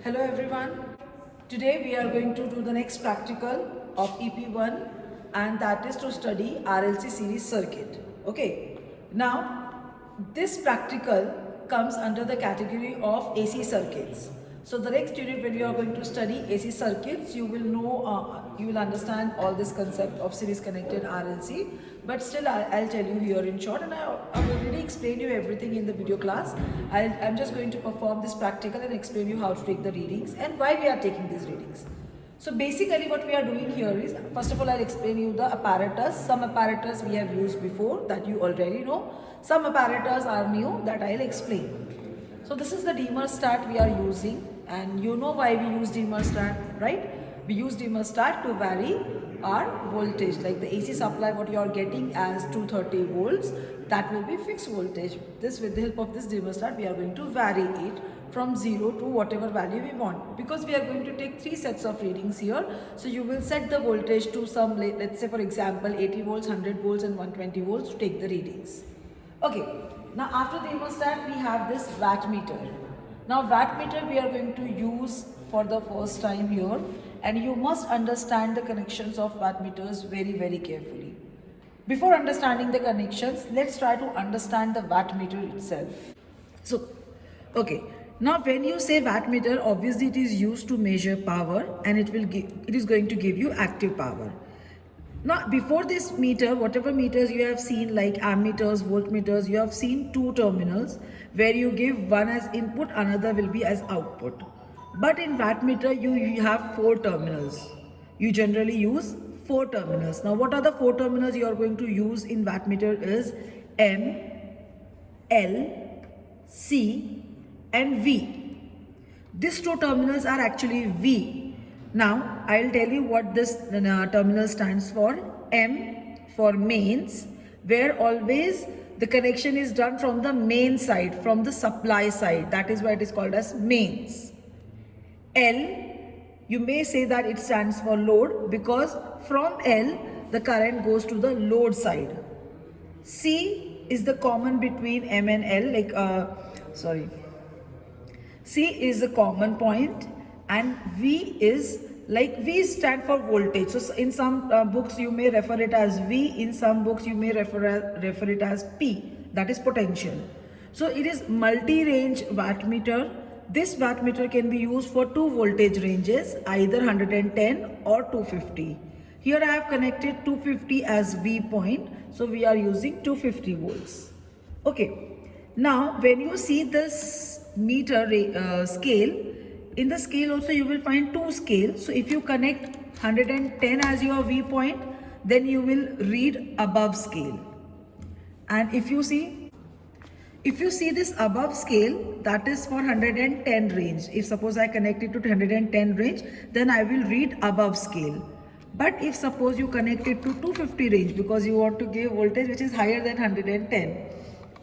Hello everyone. Today we are going to do the next practical of EP1 and that is to study RLC series circuit. Okay. Now this practical comes under the category of AC circuits. So the next unit when you are going to study AC circuits, you will know, you will understand all this concept of series connected RLC. But still I'll tell you here in short, and I've already explained you everything in the video class. I'm just going to perform this practical and explain you how to take the readings and why we are taking these readings. So basically what we are doing here is, first of all I'll explain you the apparatus. Some apparatus we have used before that you already know. Some apparatus are new that I'll explain. So this is the dimmer stat we are using, and you know why we use dimmer stat, right? We use dimmer stat to vary our voltage, like the AC supply what you are getting as 230 volts, that will be fixed voltage. This, with the help of this dimmer stat, we are going to vary it from 0 to whatever value we want, because we are going to take 3 sets of readings here. So you will set the voltage to some, let's say for example 80 volts, 100 volts and 120 volts to take the readings. Okay, now after the thermostat we have this wattmeter. Now wattmeter we are going to use for the first time here, and you must understand the connections of wattmeters very carefully. Before understanding the connections, let's try to understand the wattmeter itself. So, okay. Now when you say wattmeter, obviously it is used to measure power, and it is going to give you active power. Now before this meter, whatever meters you have seen like ammeters, voltmeters, you have seen 2 terminals where you give one as input, another will be as output. But in wattmeter you have 4 terminals. You generally use 4 terminals. Now what are the 4 terminals you are going to use in wattmeter is M, L, C and V. These 2 terminals are actually V. Now I'll tell you what this terminal stands for. M for mains, where always the connection is done from the main side, from the supply side. That is why it is called as mains. L, you may say that it stands for load, because from L the current goes to the load side. C is the common between M and L, C is the common point, and V is V stand for voltage. So in some books you may refer it as V, in some books you may refer it as P, that is potential. So it is multi-range wattmeter. This wattmeter can be used for 2 voltage ranges, either 110 or 250. Here I have connected 250 as V point, so we are using 250 volts. Okay, now when you see this meter scale, in the scale also you will find 2 scales. So if you connect 110 as your V point, then you will read above scale. And if you see this above scale, that is for 110 range. If suppose I connect it to 110 range, then I will read above scale. But if suppose you connect it to 250 range, because you want to give voltage which is higher than 110,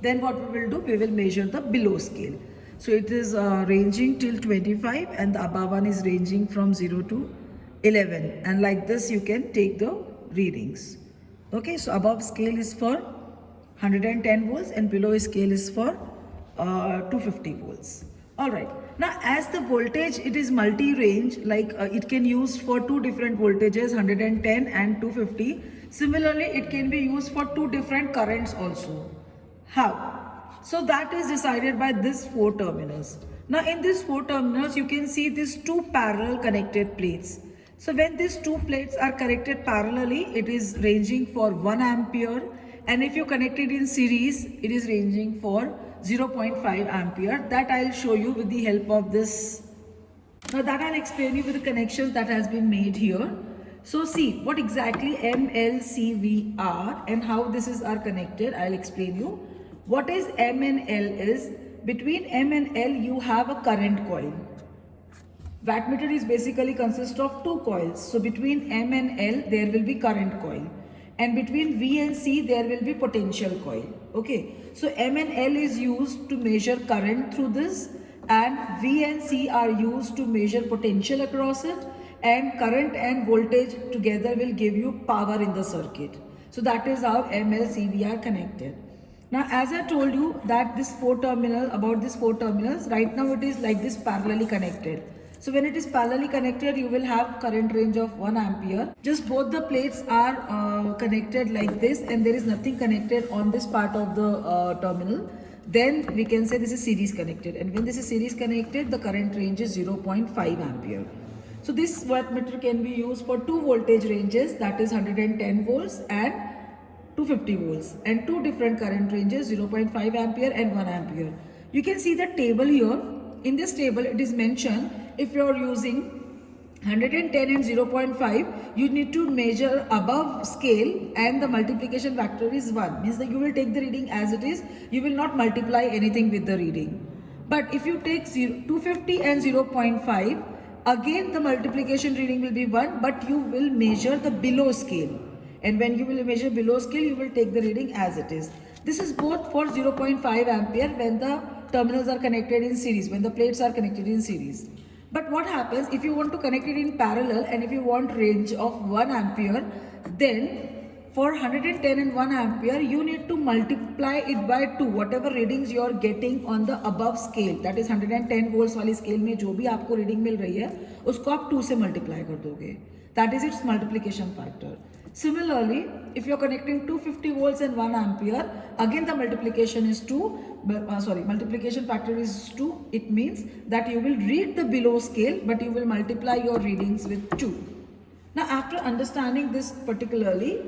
then what we will do, we will measure the below scale. So it is ranging till 25, and the above one is ranging from 0 to 11, and like this you can take the readings. Okay, so above scale is for 110 volts and below scale is for 250 volts. Alright, now as the voltage it is multi-range, it can use for 2 different voltages, 110 and 250. Similarly, it can be used for 2 different currents also. How? So that is decided by these 4 terminals. Now in these 4 terminals you can see these 2 parallel connected plates. So when these 2 plates are connected parallelly, it is ranging for 1 ampere, and if you connect it in series, it is ranging for 0.5 ampere. That I will show you with the help of this. Now that I will explain you with the connections that has been made here. So see what exactly M, L, C, V are and how this are connected. I will explain you. What is M and L is, between M and L you have a current coil. Wattmeter is basically consists of 2 coils. So between M and L there will be current coil, and between V and C there will be potential coil. Okay, so M and L is used to measure current through this, and V and C are used to measure potential across it, and current and voltage together will give you power in the circuit. So that is how M, L, C, V are connected. Now as I told you that this 4 terminals, right now it is like this parallelly connected. So when it is parallelly connected, you will have current range of 1 ampere. Just both the plates are connected like this, and there is nothing connected on this part of the terminal. Then we can say this is series connected, and when this is series connected, the current range is 0.5 ampere. So this wattmeter can be used for two voltage ranges, that is 110 volts and 250 volts, and two different current ranges, 0.5 ampere and 1 ampere. You can see the table here. In this table it is mentioned if you are using 110 and 0.5, you need to measure above scale and the multiplication factor is 1. Means that you will take the reading as it is, you will not multiply anything with the reading. But if you take 250 and 0.5, again the multiplication reading will be 1, but you will measure the below scale. And when you will measure below scale, you will take the reading as it is. This is both for 0.5 ampere when the terminals are connected in series, when the plates are connected in series. But what happens if you want to connect it in parallel and if you want range of 1 ampere, then for 110 and 1 ampere, you need to multiply it by 2. Whatever readings you are getting on the above scale, that is 110 volts वाली scale में जो भी आपको reading मिल रही है, उसको आप 2 से multiply कर दोगे. That is its multiplication factor. Similarly, if you are connecting 250 volts and 1 ampere, again the multiplication is 2, multiplication factor is 2. It means that you will read the below scale, but you will multiply your readings with 2. Now after understanding this particularly,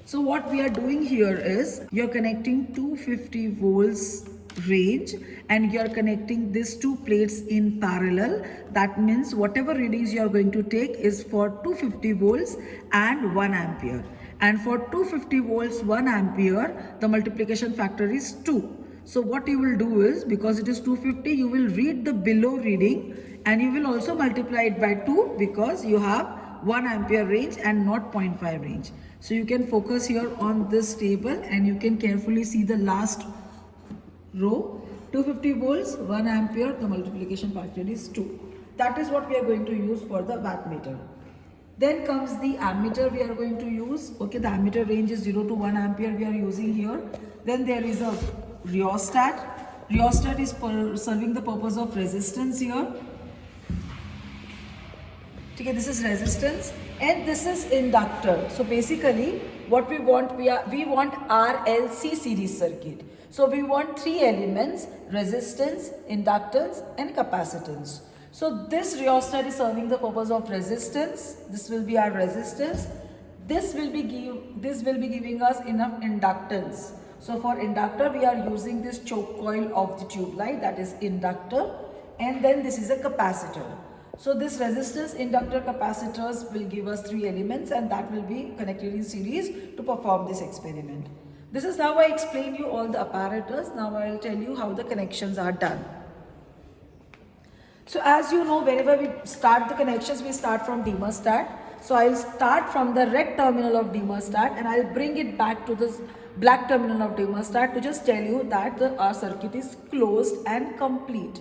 so what we are doing here is, you are connecting 250 volts range and you are connecting these two plates in parallel. That means whatever readings you are going to take is for 250 volts and 1 ampere. And for 250 volts 1 ampere, the multiplication factor is 2. So what you will do is, because it is 250, you will read the below reading and you will also multiply it by 2 because you have 1 ampere range and not 0.5 range. So you can focus here on this table and you can carefully see the last row. 250 volts, 1 ampere, the multiplication factor is 2. That is what we are going to use for the wattmeter. Then comes the ammeter we are going to use. Okay, the ammeter range is 0 to 1 ampere we are using here. Then there is a rheostat. Rheostat is serving the purpose of resistance here. Okay, this is resistance and this is inductor. So basically what we want, we want RLC series circuit. So we want three elements: resistance, inductance and capacitance. So this rheostat is serving the purpose of resistance. This will be our resistance. This will be giving us enough inductance. So for inductor we are using this choke coil of the tube light, that is inductor, and then this is a capacitor. So this resistance, inductor, capacitors will give us three elements and that will be connected in series to perform this experiment. This is how I explain you all the apparatus. Now I will tell you how the connections are done. So as you know, whenever we start the connections, we start from thermostat. So I will start from the red terminal of thermostat and I will bring it back to this black terminal of thermostat to just tell you that our circuit is closed and complete.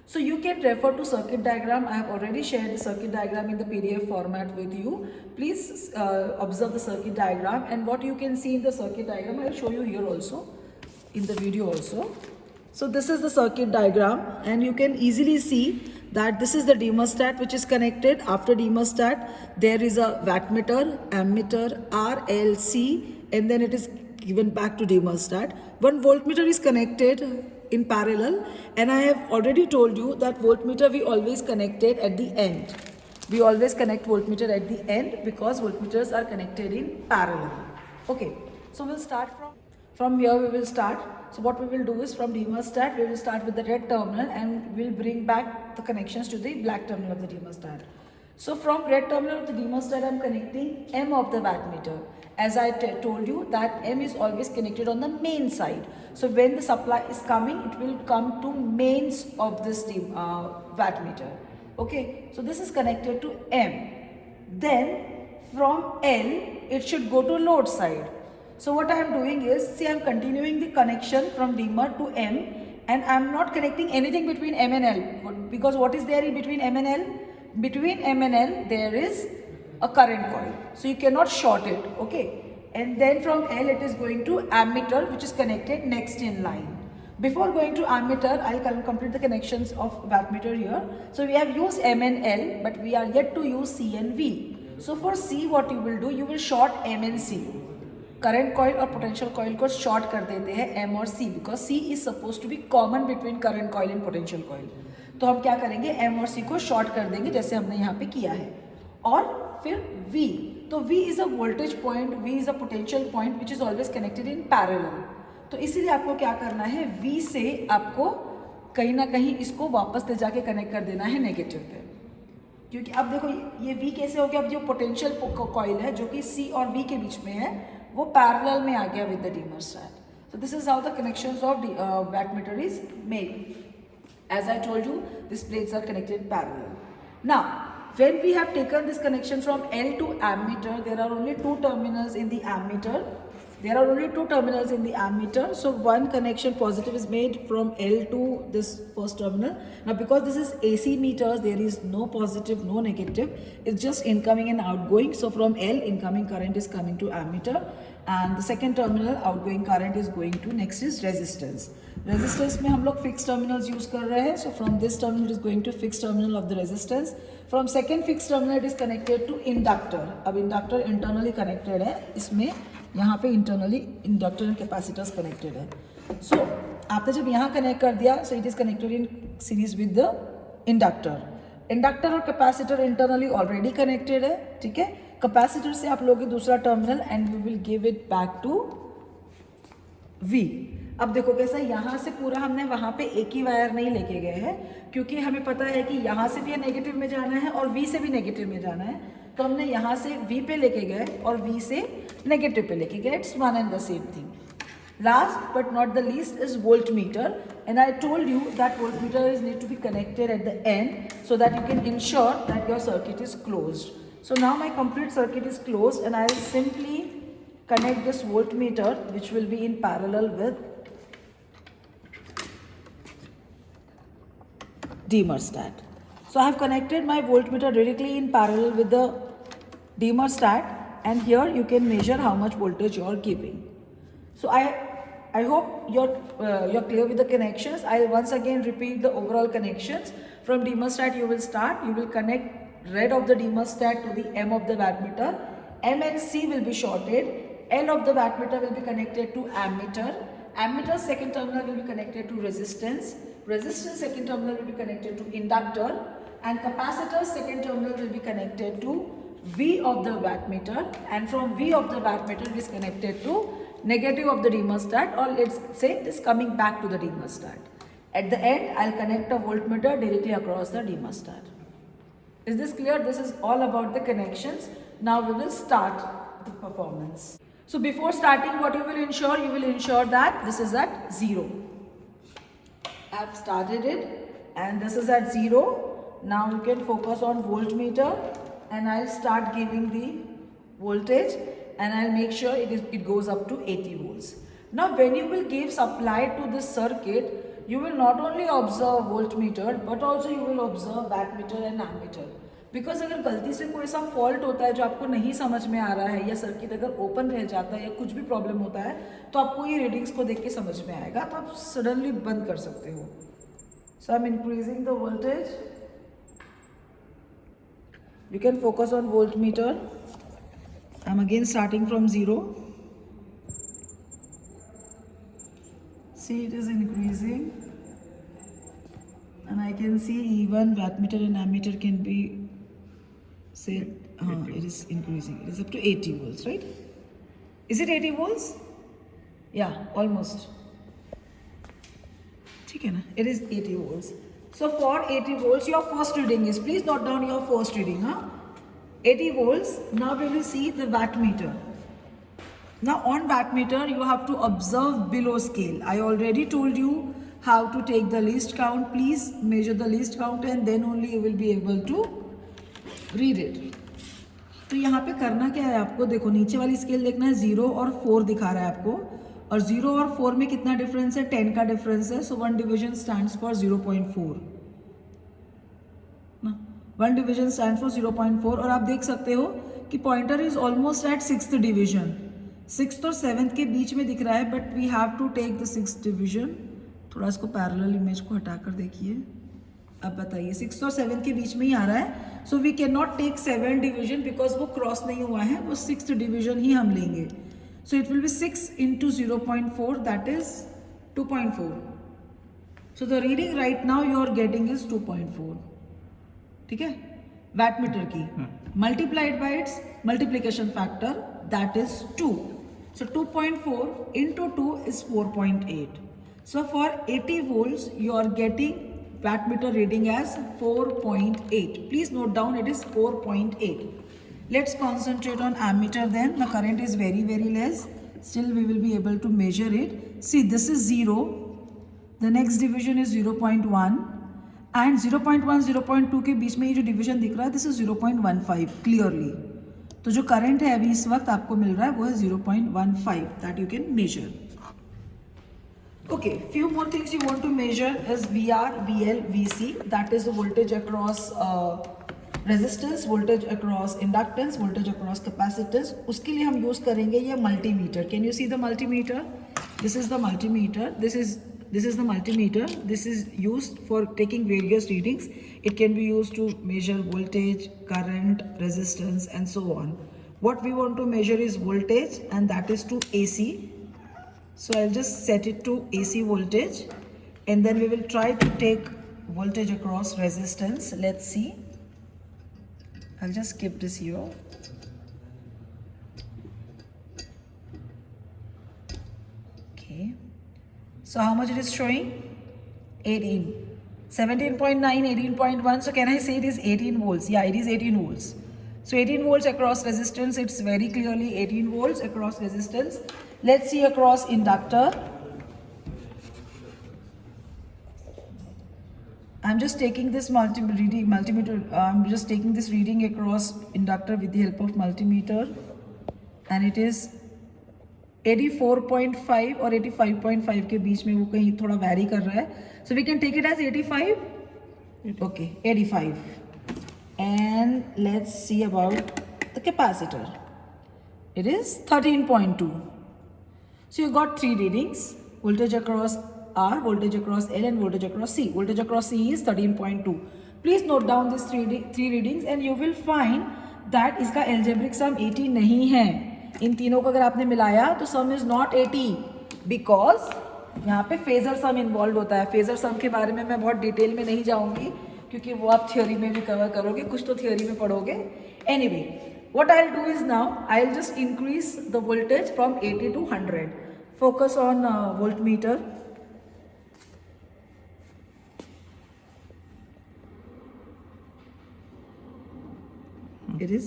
So you can refer to circuit diagram. I have already shared the circuit diagram in the PDF format with you. Please observe the circuit diagram, and what you can see in the circuit diagram, I will show you here also, in the video also. So this is the circuit diagram and you can easily see that this is the thermostat which is connected. After thermostat, there is a wattmeter, ammeter, RLC, and then it is given back to thermostat. One voltmeter is connected in parallel, and I have already told you that voltmeter we always connected at the end. We always connect voltmeter at the end because voltmeters are connected in parallel. Okay, so we'll start from here. We will start. So what we will do is, from thermostat we will start with the red terminal and we'll bring back the connections to the black terminal of the thermostat. So from red terminal of the thermostat I am connecting M of the wattmeter. As I told you that M is always connected on the main side. So when the supply is coming, it will come to mains of this wattmeter. Okay, so this is connected to M. Then from L, it should go to load side. So what I am doing is, see, I am continuing the connection from dimmer to M and I am not connecting anything between M and L. Because what is there in between M and L? Between M and L, there is a current coil. So you cannot short it, okay? And then from L, it is going to ammeter, which is connected next in line. Before going to ammeter, I'll complete the connections of wattmeter here. So we have used M and L, but we are yet to use C and V. So for C, what you will do, you will short M and C. Current coil और potential coil को short कर देते हैं M और C, because C is suppose to be common between current coil and potential coil. तो हम क्या करेंगे, M और C को शॉर्ट कर देंगे जैसे हमने यहाँ पे किया है. और फिर V, तो V is a voltage point, V is a potential point which is always connected in parallel. तो इसीलिए आपको क्या करना है, V से आपको कहीं ना कहीं इसको वापस ले जाके कनेक्ट कर देना है नेगेटिव पे. क्योंकि अब देखो ये V कैसे हो गया, अब जो पोटेंशियल कॉइल है जो कि C और V के बीच में है वो पैरेलल में आ गया with the dimmerstat. So this is how the connections of wattmeter is made. As I told you, these plates are connected parallel. Now, when we have taken this connection from L to ammeter, there are only two terminals in the ammeter. So one connection positive is made from L to this first terminal. Now because this is AC meters, there is no positive, no negative. It's just incoming and outgoing. So from L, incoming current is coming to ammeter, and the second terminal outgoing current is going to, next is resistance. Resistance में हम लोग fixed terminals use कर रहे हैं. So from this terminal is going to fixed terminal of the resistance. From second fixed terminal it is connected to inductor. अब inductor internally connected है, इसमें यहाँ पे internally inductor and capacitors connected है. So आपने जब यहाँ कनेक्ट कर दिया, so it is connected in series with the inductor. Inductor और कैपेसिटर इंटरनली ऑलरेडी कनेक्टेड है, ठीक है. कैपेसिटर से आप लोगे दूसरा terminal and you will give it back to V. अब देखो कैसा, यहाँ से पूरा हमने वहाँ पे एक ही वायर नहीं लेके गए हैं, क्योंकि हमें पता है कि यहाँ से भी नेगेटिव में जाना है और V से भी नेगेटिव में जाना है. तो हमने यहाँ से V पे लेके गए और V से नेगेटिव पे लेके गए. It's one and the same thing. Last but not the least is voltmeter, and I told you that voltmeter is need to be connected at the end so that you can ensure that your circuit is closed. So now my complete circuit is closed and I will simply connect this voltmeter which will be in parallel with thermostat. So I have connected my voltmeter directly in parallel with the thermostat, and here you can measure how much voltage you are giving. So I hope you're clear with the connections. I'll once again repeat the overall connections. From thermostat you will start. You will connect red of the thermostat to the M of the wattmeter. M and C will be shorted. L of the wattmeter will be connected to ammeter. Ammeter second terminal will be connected to resistance. Resistance second terminal will be connected to inductor, and capacitor second terminal will be connected to V of the wattmeter, and from V of the wattmeter it is connected to negative of the thermostat, or let's say it is coming back to the thermostat. At the end, I'll connect a voltmeter directly across the thermostat. Is this clear? This is all about the connections. Now we will start the performance. So before starting, what you will ensure that this is at 0. I have started it and this is at 0. Now you can focus on voltmeter and I'll start giving the voltage and I'll make sure it goes up to 80 volts. Now when you will give supply to this circuit, you will not only observe voltmeter but also you will observe wattmeter and ammeter. Because अगर गलती से कोई सा fault होता है जो आपको नहीं समझ में आ रहा है, या सर्किट अगर ओपन रह जाता है या कुछ भी प्रॉब्लम होता है, तो आपको ये रीडिंग्स को देख के समझ में आएगा, तो आप सडनली बंद कर सकते हो. So I am increasing the voltage. You can focus on voltmeter. I am again starting from 0. See, it is increasing and I can see even wattmeter and ammeter can be said it is increasing. It is up to 80 volts, right? Is it 80 volts? Yeah, almost. ठीक है ना? It is 80 volts. So for 80 volts, your first reading is, please note down your first reading, 80 volts. Now we will see the wattmeter. Now on wattmeter, you have to observe below scale. I already told you how to take the least count. Please measure the least count and then only you will be able to read it. तो यहाँ पे करना क्या है आपको, देखो नीचे वाली स्केल देखना है, 0 और 4 दिखा रहा है आपको, और 0 और 4 में कितना डिफरेंस है, 10 का डिफरेंस है. सो 1 डिविजन स्टैंड्स फॉर 0.4 ना, 1 डिविजन स्टैंड्स फॉर 0.4. और आप देख सकते हो कि pointer is almost at 6th division. 6th और 7th के बीच में दिख रहा है, but we have to take the 6th division. थोड़ा इसको पैरेलल इमेज को हटाकर देखिए। अब बताइए 6 और 7 के बीच में ही आ रहा है, so we can not take 7 division because वो क्रॉस नहीं हुआ है, वो 6th डिवीजन ही हम लेंगे। So it will be 6 into 0.4, that is 2.4. So the reading right now you are getting is 2.4, ठीक है, वैटमीटर की, multiplied by its multiplication factor that is 2. So 2.4 into 2 is 4.8. So for 80 volts, you are getting wattmeter reading as 4.8. Please note down it is 4.8. Let's concentrate on ammeter then. The current is very, very less. Still we will be able to measure it. See, this is 0. The next division is 0.1. And 0.1, 0.2 के बीच में ये जो division दिख रहा है, this is 0.15 clearly. तो जो करंट है अभी इस वक्त आपको मिल रहा है वो है 0.15 that you can measure. Okay, few more things you want to measure is VR, VL, VC, that is the voltage across resistance, voltage across inductance, voltage across capacitance. उसके लिए हम यूज करेंगे ये multimeter. Can you see the multimeter? This is the multimeter. This is the multimeter. This is used for taking various readings. It can be used to measure voltage, current, resistance and so on. What we want to measure is voltage and that is to AC. So I'll just set it to AC voltage and then we will try to take voltage across resistance. Let's see. I'll just skip this here. Okay. So how much it is showing? 18. 17.9, 18.1. So can I say it is 18 volts? Yeah, it is 18 volts. So 18 volts across resistance. It's very clearly 18 volts across resistance. Let's see across inductor. I'm just taking this multimeter. I'm just taking this reading across inductor with the help of multimeter. And it is 84.5 और 85.5 के बीच में वो कहीं थोड़ा vary कर रहा है. So we can take it as 85. Okay, 85. And let's see about the capacitor. It is 13.2. So you got 3 readings, voltage across R, voltage across L and voltage across C. Voltage across C is 13.2. Please note down these three readings and you will find that इसका algebraic sum 80 नहीं है. इन तीनों को अगर आपने मिलाया तो सम is not 80 because यहाँ पे फेजर सम इन्वॉल्व होता है. फेजर सम के बारे में मैं बहुत डिटेल में नहीं जाऊंगी क्योंकि वो आप थ्योरी में भी कवर करोगे, कुछ तो थ्योरी में पढ़ोगे. Anyway, what I will do is now I will just increase the voltage from 80 to 100. Focus on voltmeter. It is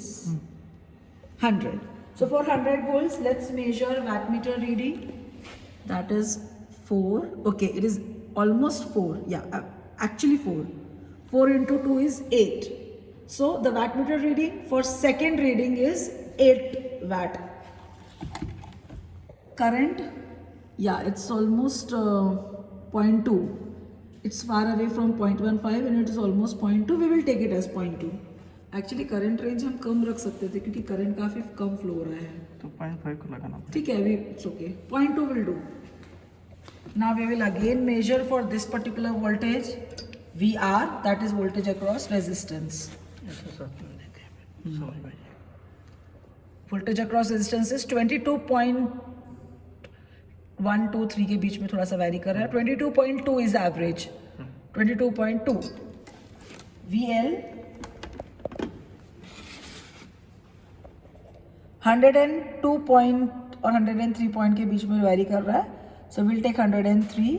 100. So for 100 volts, let's measure wattmeter reading. That is 4. Okay, it is almost 4. Yeah, actually 4. 4 into 2 is 8. So the wattmeter reading for second reading is 8 watt. Current, yeah, it's almost 0.2. It's far away from 0.15 and it is almost 0.2. We will take it as 0.2. Actually current range हम कम रख सकते थे क्योंकि current काफी कम flow हो रहा है, तो 0.5 को लगाना. ठीक है, अभी it's okay. 0.2 will do. Now we will again measure for this particular voltage VR, that is voltage across resistance. Voltage across resistance is 22.123 के बीच में थोड़ा सा वैरी कर रहा है. 22.2 इज एवरेज. 22.2. VL 102 पॉइंट और 103 पॉइंट के बीच में वेरी कर रहा है. So will take 103.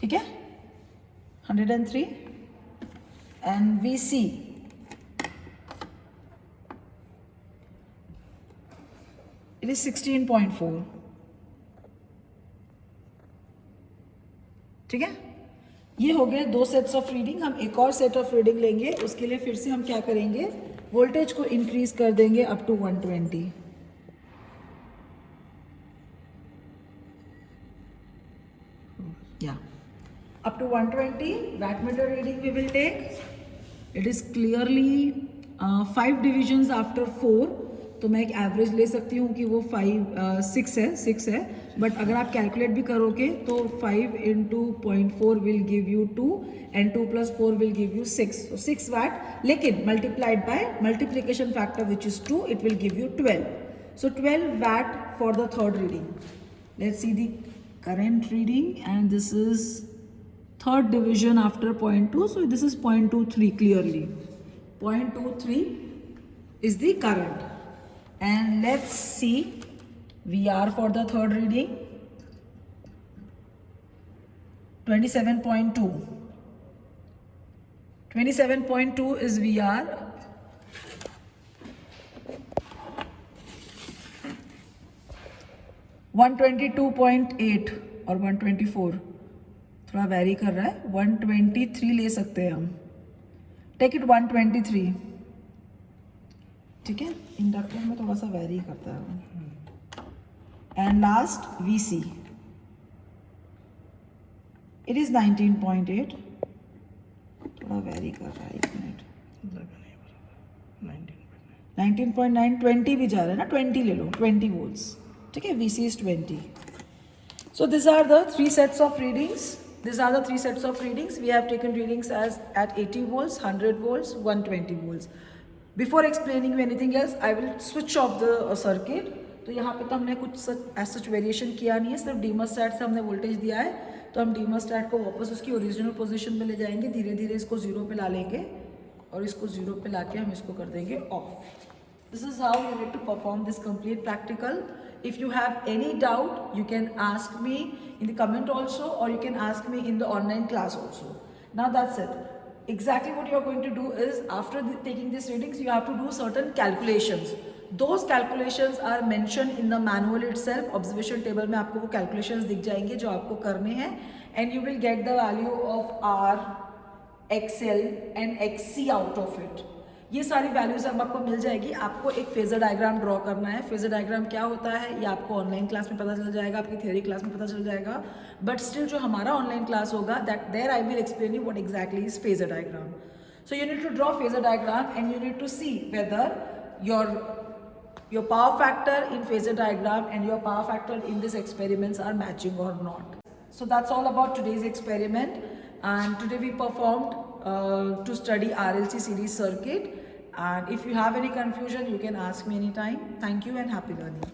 ठीक है, 103. And VC it is 16.4. ठीक है, ये हो गए 2 सेट्स ऑफ रीडिंग. हम एक और सेट ऑफ रीडिंग लेंगे. उसके लिए फिर से हम क्या करेंगे, वोल्टेज को इंक्रीज कर देंगे अप टू 120. या up to 120 wattmeter reading we will take. It is clearly 5 divisions after 4. तो मैं एक एवरेज ले सकती हूँ कि वो 6 है बट अगर आप कैलकुलेट भी करोगे तो 5 into 0.4 will give you 2 and 2 + 4 will give you 6, so 6 watt, लेकिन multiplied by multiplication factor which is 2 it will give you 12, so 12 watt for the third reading. Let's see the current reading, and this is third division after 0.2, so this is 0.23 clearly. 0.23 is the current. And let's see VR for the third reading. 27.2. 27.2 is VR. 122.8 और 124 थोड़ा very कर रहा है. 123 ले सकते हैं हम. Take it 123. ठीक है, इंडक्टर में थोड़ा सा वेरी करता है. And last VC, it is 19.8. थोड़ा वेरी कर रहा है, 1 मिनट. 19.9. 20 भी जा रहा है ना, 20 ले लो, 20 volts. ठीक है, VC is 20. So these are the 3 sets of readings. These are the 3 sets of readings. We have taken readings as at 80 volts, 100 volts, 120 volts. Before explaining you anything else, I will switch off the circuit. तो यहाँ पे तो हमने कुछ सच variation किया नहीं है, सिर्फ डीमोस्टैट से हमने वोल्टेज दिया है. तो हम डीमोस्टैट को वापस उसकी ओरिजिनल पोजीशन पे ले जाएंगे, धीरे धीरे इसको 0 पे ला लेंगे और इसको 0 पे ला के हम इसको कर देंगे of. This is how you need to perform this complete practical. If you have any doubt, you can ask me in the comment also, or you can ask me in the online class also. Now that's it. Exactly what you are going to do is, after taking these readings, you have to do certain calculations. Those calculations are mentioned in the manual itself. Observation table में आपको वो calculations दिख जाएंगे जो आपको करने हैं, and you will get the value of R, XL and XC out of it. ये सारी वैल्यूज अब आपको मिल जाएगी. आपको एक फेजर डायग्राम ड्रॉ करना है. फेजर डायग्राम क्या होता है ये आपको ऑनलाइन क्लास में पता चल जाएगा, आपकी थियरी क्लास में पता चल जाएगा. बट स्टिल जो हमारा ऑनलाइन क्लास होगा, that there I will explain you what exactly is phasor diagram. So you need to draw phasor diagram and you need to see whether your power factor in phasor diagram and your power factor in these experiments are matching or not. So that's all about today's experiment, and today we performed to study RLC series circuit. And if you have any confusion, you can ask me anytime. Thank you and happy learning.